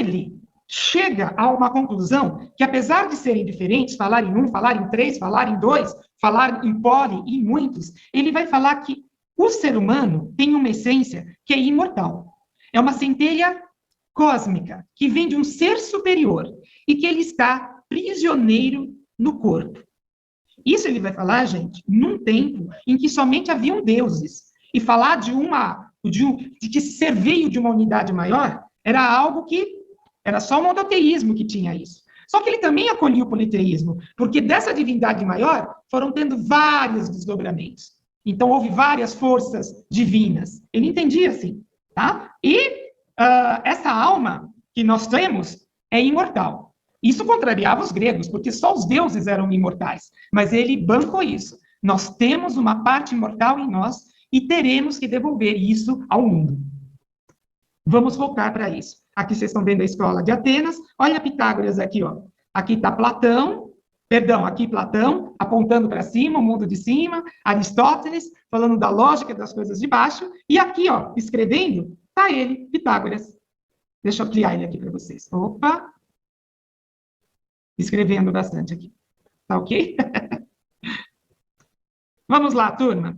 ele chega a uma conclusão que, apesar de serem diferentes, falar em um, falar em três, falar em dois, falar em poli e em muitos, ele vai falar que o ser humano tem uma essência que é imortal. É uma centelha cósmica que vem de um ser superior e que ele está prisioneiro no corpo. Isso ele vai falar, gente, num tempo em que somente haviam deuses. E falar de que ser veio de uma unidade maior era algo que era só o monoteísmo que tinha isso. Só que ele também acolhia o politeísmo, porque dessa divindade maior foram tendo vários desdobramentos. Então, houve várias forças divinas. Ele entendia assim, tá? E essa alma que nós temos é imortal. Isso contrariava os gregos, porque só os deuses eram imortais. Mas ele bancou isso. Nós temos uma parte imortal em nós e teremos que devolver isso ao mundo. Vamos voltar para isso. Aqui vocês estão vendo a escola de Atenas. Olha Pitágoras aqui, ó. Aqui está aqui Platão, apontando para cima, o mundo de cima, Aristóteles, falando da lógica das coisas de baixo, e aqui, ó, escrevendo, está ele, Pitágoras. Deixa eu ampliar ele aqui para vocês. Opa! Escrevendo bastante aqui. Tá ok? Vamos lá, turma.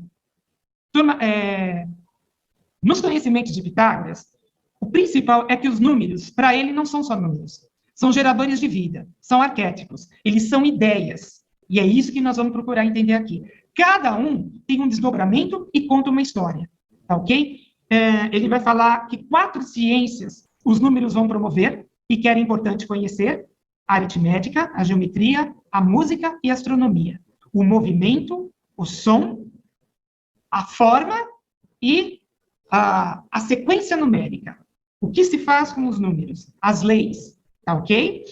Nos conhecimentos de Pitágoras, o principal é que os números, para ele, não são só números. São geradores de vida, são arquétipos, eles são ideias. E é isso que nós vamos procurar entender aqui. Cada um tem um desdobramento e conta uma história, tá ok? Ele vai falar que 4 ciências os números vão promover e que era importante conhecer: a aritmética, a geometria, a música e a astronomia. O movimento, o som, a forma e a sequência numérica. O que se faz com os números? As leis, tá ok?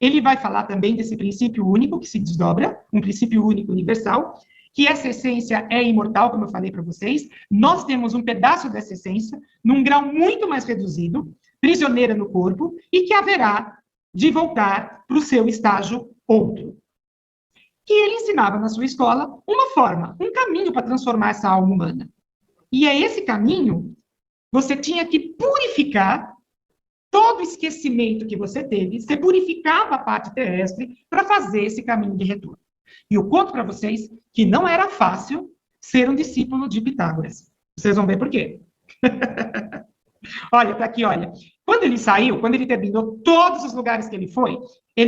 Ele vai falar também desse princípio único que se desdobra, um princípio único universal, que essa essência é imortal, como eu falei para vocês. Nós temos um pedaço dessa essência, num grau muito mais reduzido, prisioneira no corpo, e que haverá de voltar para o seu estágio outro. E ele ensinava na sua escola uma forma, um caminho para transformar essa alma humana. E é esse caminho, você tinha que purificar todo o esquecimento que você teve, você purificava a parte terrestre para fazer esse caminho de retorno. E eu conto para vocês que não era fácil ser um discípulo de Pitágoras. Vocês vão ver por quê. Olha, tá aqui, olha. Quando ele saiu, quando ele terminou todos os lugares que ele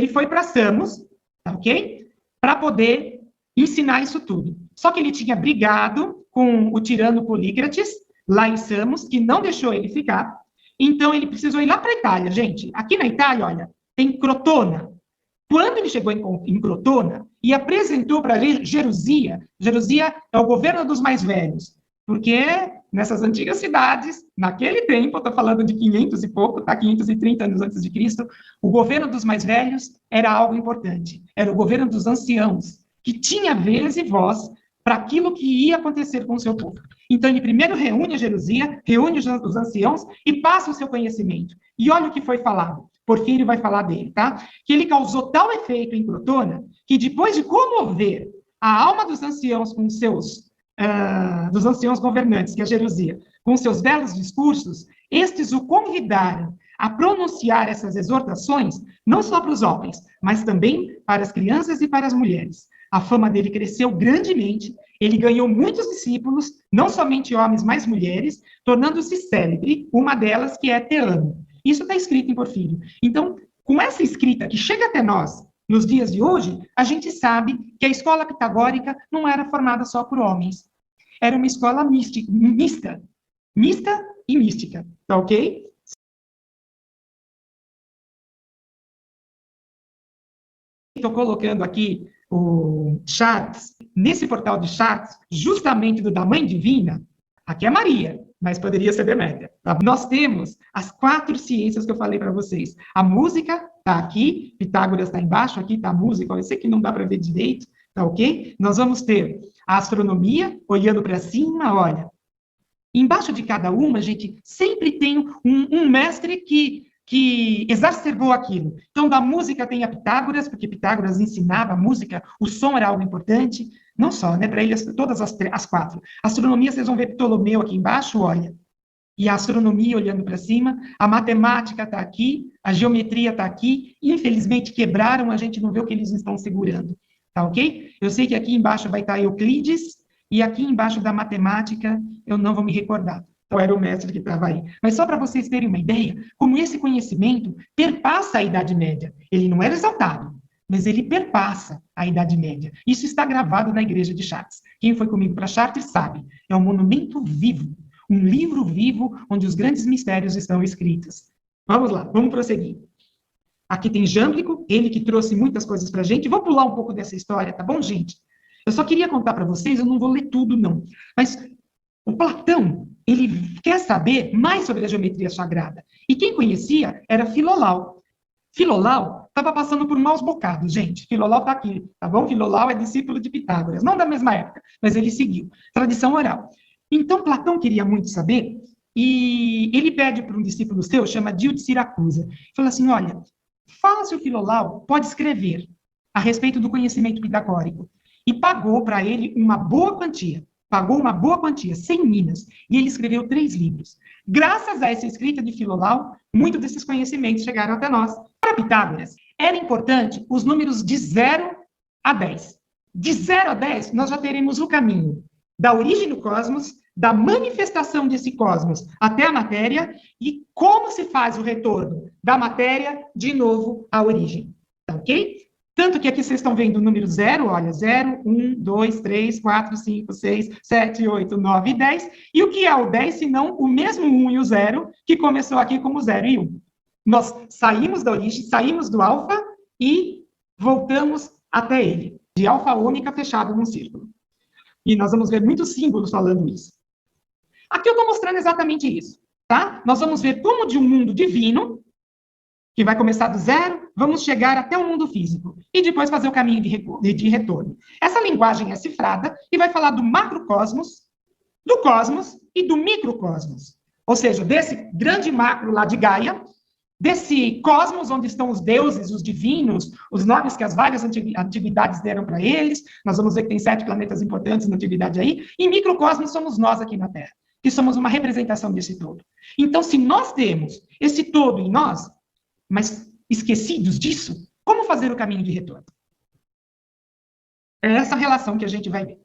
foi para Samos, tá ok? Para poder ensinar isso tudo. Só que ele tinha brigado com o tirano Polícrates, lá em Samos, que não deixou ele ficar. Então, ele precisou ir lá para a Itália, gente. Aqui na Itália, olha, tem Crotona. Quando ele chegou em Crotona e apresentou para Jerusia, Jerusia é o governo dos mais velhos, porque nessas antigas cidades, naquele tempo, estou falando de 500 e pouco, tá? 530 anos antes de Cristo, o governo dos mais velhos era algo importante. Era o governo dos anciãos, que tinha vez e voz para aquilo que ia acontecer com o seu povo. Então, ele primeiro reúne a Jerusia, reúne os anciãos e passa o seu conhecimento. E olha o que foi falado. Porfírio vai falar dele, tá? Que ele causou tal efeito em Crotona, que depois de comover a alma dos anciãos com dos anciãos governantes, que é a Jerusia, com seus belos discursos, estes o convidaram a pronunciar essas exortações, não só para os homens, mas também para as crianças e para as mulheres. A fama dele cresceu grandemente, ele ganhou muitos discípulos, não somente homens, mas mulheres, tornando-se célebre, uma delas que é Teano. Isso está escrito em Porfírio. Então, com essa escrita que chega até nós, nos dias de hoje, a gente sabe que a escola pitagórica não era formada só por homens. Era uma escola mista e mística, tá ok? Estou colocando aqui o charts, nesse portal de charts, justamente da Mãe Divina, aqui é Maria, mas poderia ser Demétria. Tá? Nós temos as 4 ciências que eu falei para vocês. A música está aqui, Pitágoras está embaixo, aqui está a música, eu sei que não dá para ver direito, tá ok? Nós vamos ter a astronomia, olhando para cima, olha. Embaixo de cada uma, gente, sempre tem um mestre que exacerbou aquilo. Então, da música tem a Pitágoras, porque Pitágoras ensinava a música, o som era algo importante, não só, né, para ele, todas as 4. Astronomia, vocês vão ver Ptolomeu aqui embaixo, olha. e a astronomia olhando para cima, a matemática está aqui, a geometria está aqui, infelizmente quebraram, a gente não vê o que eles estão segurando, tá ok? Eu sei que aqui embaixo vai estar Euclides, e aqui embaixo da matemática, eu não vou me recordar, então era o mestre que estava aí. Mas só para vocês terem uma ideia, como esse conhecimento perpassa a Idade Média, ele não era exaltado, mas ele perpassa a Idade Média. Isso está gravado na igreja de Chartres. Quem foi comigo para Chartres sabe, é um monumento vivo, um livro vivo onde os grandes mistérios estão escritos. Vamos lá, vamos prosseguir. Aqui tem Jâmblico, ele que trouxe muitas coisas para a gente. Vou pular um pouco dessa história, tá bom, gente? Eu só queria contar para vocês, eu não vou ler tudo, não. Mas o Platão, ele quer saber mais sobre a geometria sagrada. E quem conhecia era Filolau. Filolau estava passando por maus bocados, gente. Filolau está aqui, tá bom? Filolau é discípulo de Pitágoras, não da mesma época, mas ele seguiu. Tradição oral. Então, Platão queria muito saber, e ele pede para um discípulo seu, chama Dio de Siracusa, fala assim, olha, fala se o Filolau pode escrever a respeito do conhecimento pitagórico. E pagou para ele uma boa quantia, 100 minas, e ele escreveu 3 livros. Graças a essa escrita de Filolau, muitos desses conhecimentos chegaram até nós. Para Pitágoras, era importante os números de 0 a 10. De 0 a 10, nós já teremos o caminho da origem do cosmos, da manifestação desse cosmos até a matéria, e como se faz o retorno da matéria de novo à origem. Tá ok? Tanto que aqui vocês estão vendo o número 0, olha, 0, 1, 2, 3, 4, 5, 6, 7, 8, 9 e 10. E o que é o 10, se não o mesmo 1 e o 0, que começou aqui como 0 e 1. Nós saímos da origem, saímos do alfa e voltamos até ele, de alfa ônica fechado num círculo. E nós vamos ver muitos símbolos falando isso. Aqui eu estou mostrando exatamente isso, tá? Nós vamos ver como de um mundo divino, que vai começar do 0, vamos chegar até o mundo físico, e depois fazer o caminho de retorno. Essa linguagem é cifrada e vai falar do macrocosmos, do cosmos e do microcosmos. Ou seja, desse grande macro lá de Gaia, desse cosmos onde estão os deuses, os divinos, os nomes que as várias antiguidades deram para eles. Nós vamos ver que tem 7 planetas importantes na antiguidade aí. E microcosmos somos nós aqui na Terra, que somos uma representação desse todo. Então, se nós temos esse todo em nós, mas esquecidos disso, como fazer o caminho de retorno? É essa relação que a gente vai ver.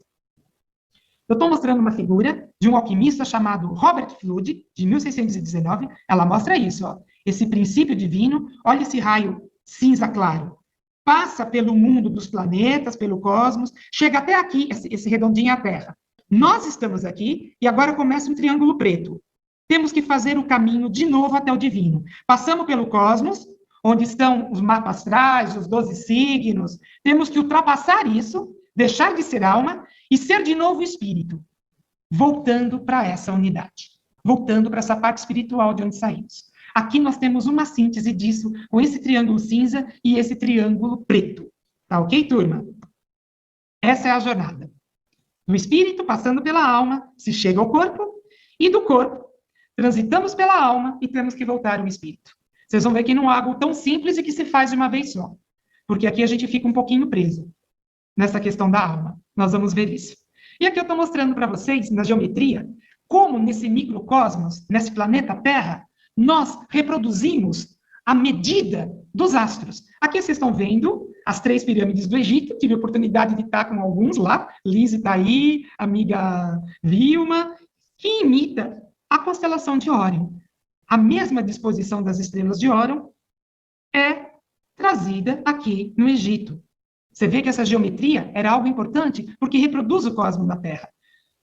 Eu estou mostrando uma figura de um alquimista chamado Robert Fludd, de 1619. Ela mostra isso, ó. Esse princípio divino, olha esse raio cinza claro. Passa pelo mundo dos planetas, pelo cosmos, chega até aqui, esse redondinho é a Terra. Nós estamos aqui e agora começa um triângulo preto. Temos que fazer o caminho de novo até o divino. Passamos pelo cosmos, onde estão os mapas astrais, os 12 signos. Temos que ultrapassar isso, deixar de ser alma e ser de novo espírito, voltando para essa unidade, voltando para essa parte espiritual de onde saímos. Aqui nós temos uma síntese disso, com esse triângulo cinza e esse triângulo preto. Tá ok, turma? Essa é a jornada. Do espírito, passando pela alma, se chega ao corpo, e do corpo, transitamos pela alma e temos que voltar ao espírito. Vocês vão ver que não é algo tão simples e que se faz de uma vez só. Porque aqui a gente fica um pouquinho preso nessa questão da alma. Nós vamos ver isso. E aqui eu estou mostrando para vocês, na geometria, como nesse microcosmos, nesse planeta Terra, nós reproduzimos a medida dos astros. Aqui vocês estão vendo as 3 pirâmides do Egito. Tive a oportunidade de estar com alguns lá. Liz está aí, amiga Vilma, que imita a constelação de Órion. A mesma disposição das estrelas de Órion é trazida aqui no Egito. Você vê que essa geometria era algo importante porque reproduz o cosmos na Terra.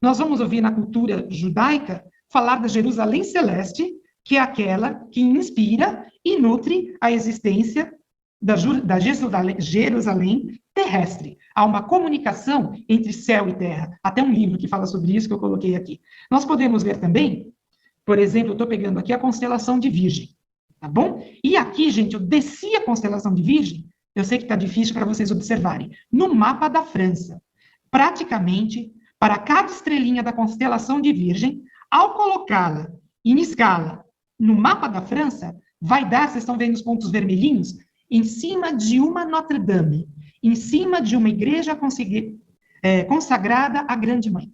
Nós vamos ouvir na cultura judaica falar da Jerusalém Celeste, que é aquela que inspira e nutre a existência da Jerusalém terrestre. Há uma comunicação entre céu e terra. Até um livro que fala sobre isso que eu coloquei aqui. Nós podemos ver também, por exemplo, eu estou pegando aqui a constelação de Virgem, tá bom? E aqui, gente, eu desci a constelação de Virgem, eu sei que está difícil para vocês observarem, no mapa da França. Praticamente, para cada estrelinha da constelação de Virgem, ao colocá-la em escala no mapa da França, vai dar, vocês estão vendo os pontos vermelhinhos, em cima de uma Notre Dame, em cima de uma igreja consagrada à Grande Mãe.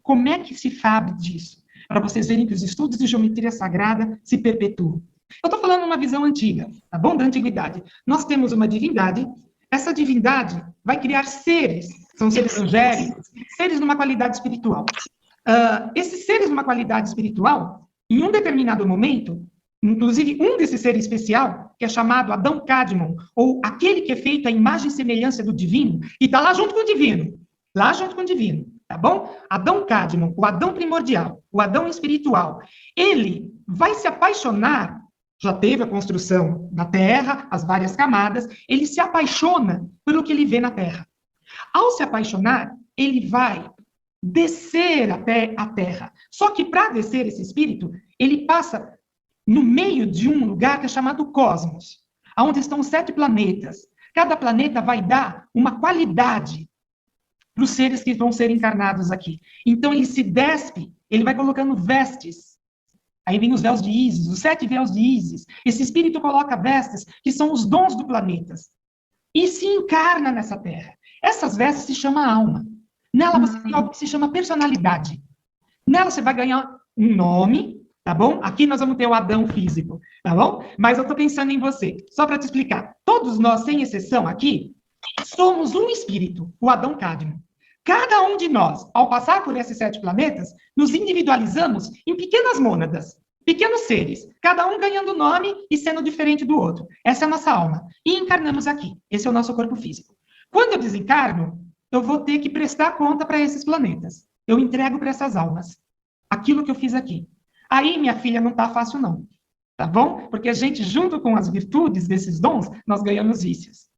Como é que se sabe disso? para vocês verem que os estudos de geometria sagrada se perpetuam. Eu estou falando uma visão antiga, tá bom? Da antiguidade. Nós temos uma divindade, essa divindade vai criar seres, são seres angélicos, seres numa qualidade espiritual. Esses seres numa qualidade espiritual, em um determinado momento, inclusive um desses seres especial, que é chamado Adão Cadmon, ou aquele que é feito à imagem e semelhança do divino, e está lá junto com o divino, tá bom? Adão Cadmon, o Adão primordial, o Adão espiritual, ele vai se apaixonar, já teve a construção da Terra, as várias camadas, ele se apaixona pelo que ele vê na Terra. Ao se apaixonar, ele vai descer até a Terra. Só que para descer esse espírito, ele passa no meio de um lugar que é chamado cosmos, onde estão 7 planetas. Cada planeta vai dar uma qualidade para os seres que vão ser encarnados aqui. Então, ele se despe, ele vai colocando vestes. Aí vem os véus de Ísis, os 7 véus de Ísis. Esse espírito coloca vestes, que são os dons do planeta. E se encarna nessa Terra. Essas vestes se chamam alma. Nela você tem algo que se chama personalidade. Nela você vai ganhar um nome, tá bom? Aqui nós vamos ter o Adão físico, tá bom? Mas eu estou pensando em você. Só para te explicar. Todos nós, sem exceção aqui, somos um espírito, o Adão Cadmon. Cada um de nós, ao passar por esses 7 planetas, nos individualizamos em pequenas mônadas, pequenos seres, cada um ganhando nome e sendo diferente do outro. Essa é a nossa alma. E encarnamos aqui. Esse é o nosso corpo físico. Quando eu desencarno, eu vou ter que prestar conta para esses planetas. Eu entrego para essas almas aquilo que eu fiz aqui. Aí, minha filha, não está fácil, não. Tá bom? Porque a gente, junto com as virtudes desses dons, nós ganhamos vícios.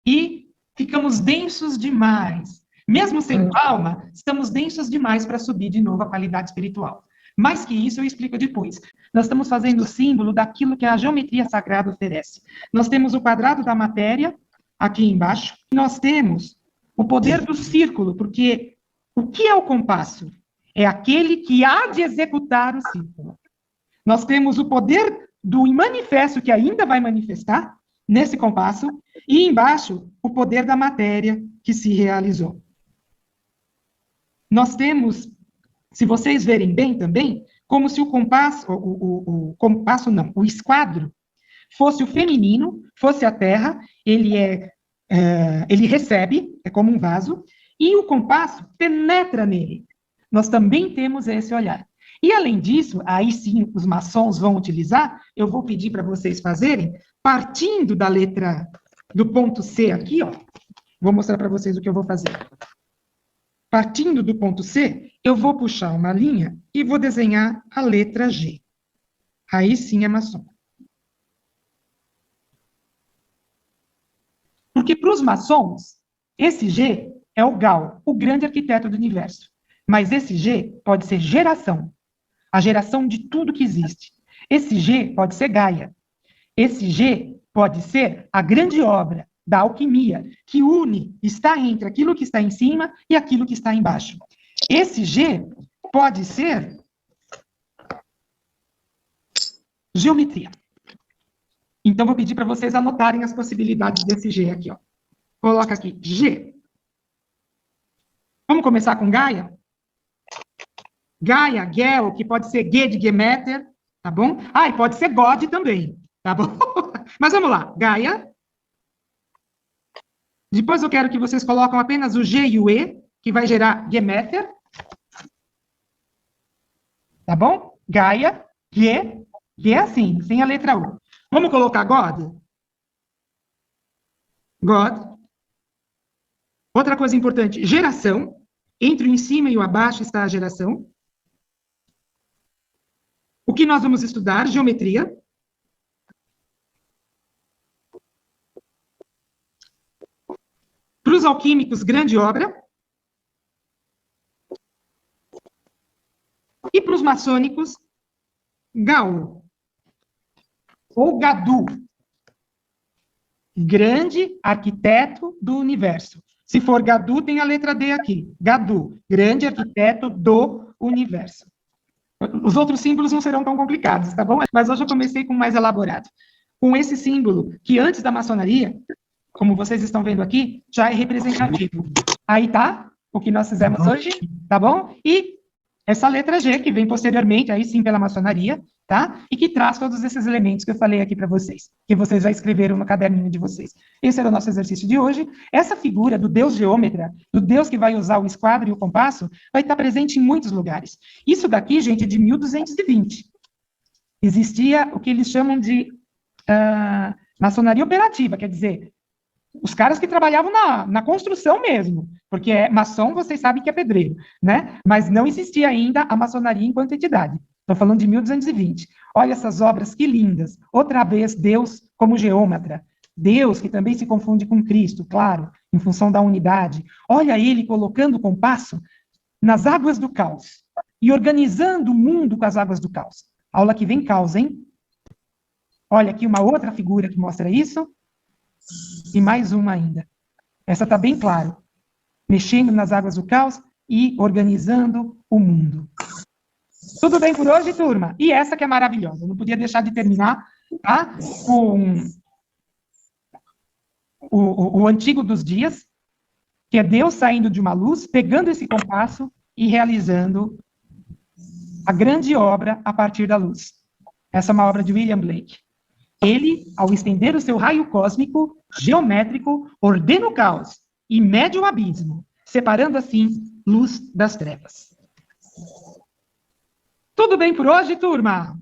E ficamos densos demais. Mesmo sendo alma, estamos densos demais para subir de novo a qualidade espiritual. Mais que isso, eu explico depois. Nós estamos fazendo o símbolo daquilo que a geometria sagrada oferece. Nós temos o quadrado da matéria, aqui embaixo. Nós temos o poder do círculo, porque o que é o compasso? É aquele que há de executar o círculo. Nós temos o poder do manifesto, que ainda vai manifestar nesse compasso, e embaixo, o poder da matéria que se realizou. Nós temos, se vocês verem bem também, como se o compasso, o esquadro, fosse o feminino, fosse a Terra, ele recebe, é como um vaso, e o compasso penetra nele. Nós também temos esse olhar. E, além disso, aí sim os maçons vão utilizar, eu vou pedir para vocês fazerem, partindo da letra, do ponto C aqui, ó, vou mostrar para vocês o que eu vou fazer. Partindo do ponto C, eu vou puxar uma linha e vou desenhar a letra G. Aí sim é maçom. Porque para os maçons, esse G é o Gal, o grande arquiteto do universo. Mas esse G pode ser geração, a geração de tudo que existe. Esse G pode ser Gaia. Esse G pode ser a grande obra da alquimia, que une, está entre aquilo que está em cima e aquilo que está embaixo. Esse G pode ser geometria. Então, vou pedir para vocês anotarem as possibilidades desse G aqui, ó. Coloca aqui, G. Vamos começar com Gaia? Gaia, Gel, que pode ser G de Gemeter, tá bom? Ah, e pode ser God também, tá bom? Mas vamos lá, Gaia. Depois eu quero que vocês coloquem apenas o G e o E, que vai gerar Gemeter. Tá bom? Gaia, G é assim, sem a letra U. Vamos colocar God? God. Outra coisa importante, geração. Entre o em cima e o abaixo está a geração. O que nós vamos estudar? Geometria. Para os alquímicos, grande obra. E para os maçônicos, Gaú. Ou Gadu. Grande arquiteto do universo. Se for Gadu, tem a letra D aqui. Gadu, grande arquiteto do universo. Os outros símbolos não serão tão complicados, tá bom? Mas hoje eu comecei com o mais elaborado. Com esse símbolo, que antes da maçonaria, como vocês estão vendo aqui, já é representativo. Aí tá o que nós fizemos hoje, tá bom? E essa letra G, que vem posteriormente, aí sim, pela maçonaria, tá? E que traz todos esses elementos que eu falei aqui para vocês, que vocês já escreveram no caderninho de vocês. Esse era o nosso exercício de hoje. Essa figura do Deus geômetra, do Deus que vai usar o esquadro e o compasso, vai estar presente em muitos lugares. Isso daqui, gente, é de 1220. Existia o que eles chamam de maçonaria operativa, quer dizer, os caras que trabalhavam na construção mesmo, porque maçom, vocês sabem que é pedreiro, né? Mas não existia ainda a maçonaria enquanto entidade. Estou falando de 1220. Olha essas obras que lindas. Outra vez, Deus como geômetra. Deus, que também se confunde com Cristo, claro, em função da unidade. Olha ele colocando o compasso nas águas do caos e organizando o mundo com as águas do caos. Aula que vem, caos, hein? Olha aqui uma outra figura que mostra isso. E mais uma ainda. Essa está bem claro. Mexendo nas águas do caos e organizando o mundo. Tudo bem por hoje, turma? E essa que é maravilhosa. Eu não podia deixar de terminar, tá? Com o antigo dos dias, que é Deus saindo de uma luz, pegando esse compasso e realizando a grande obra a partir da luz. Essa é uma obra de William Blake. Ele, ao estender o seu raio cósmico, geométrico, ordena o caos e mede o abismo, separando assim luz das trevas. Tudo bem por hoje, turma?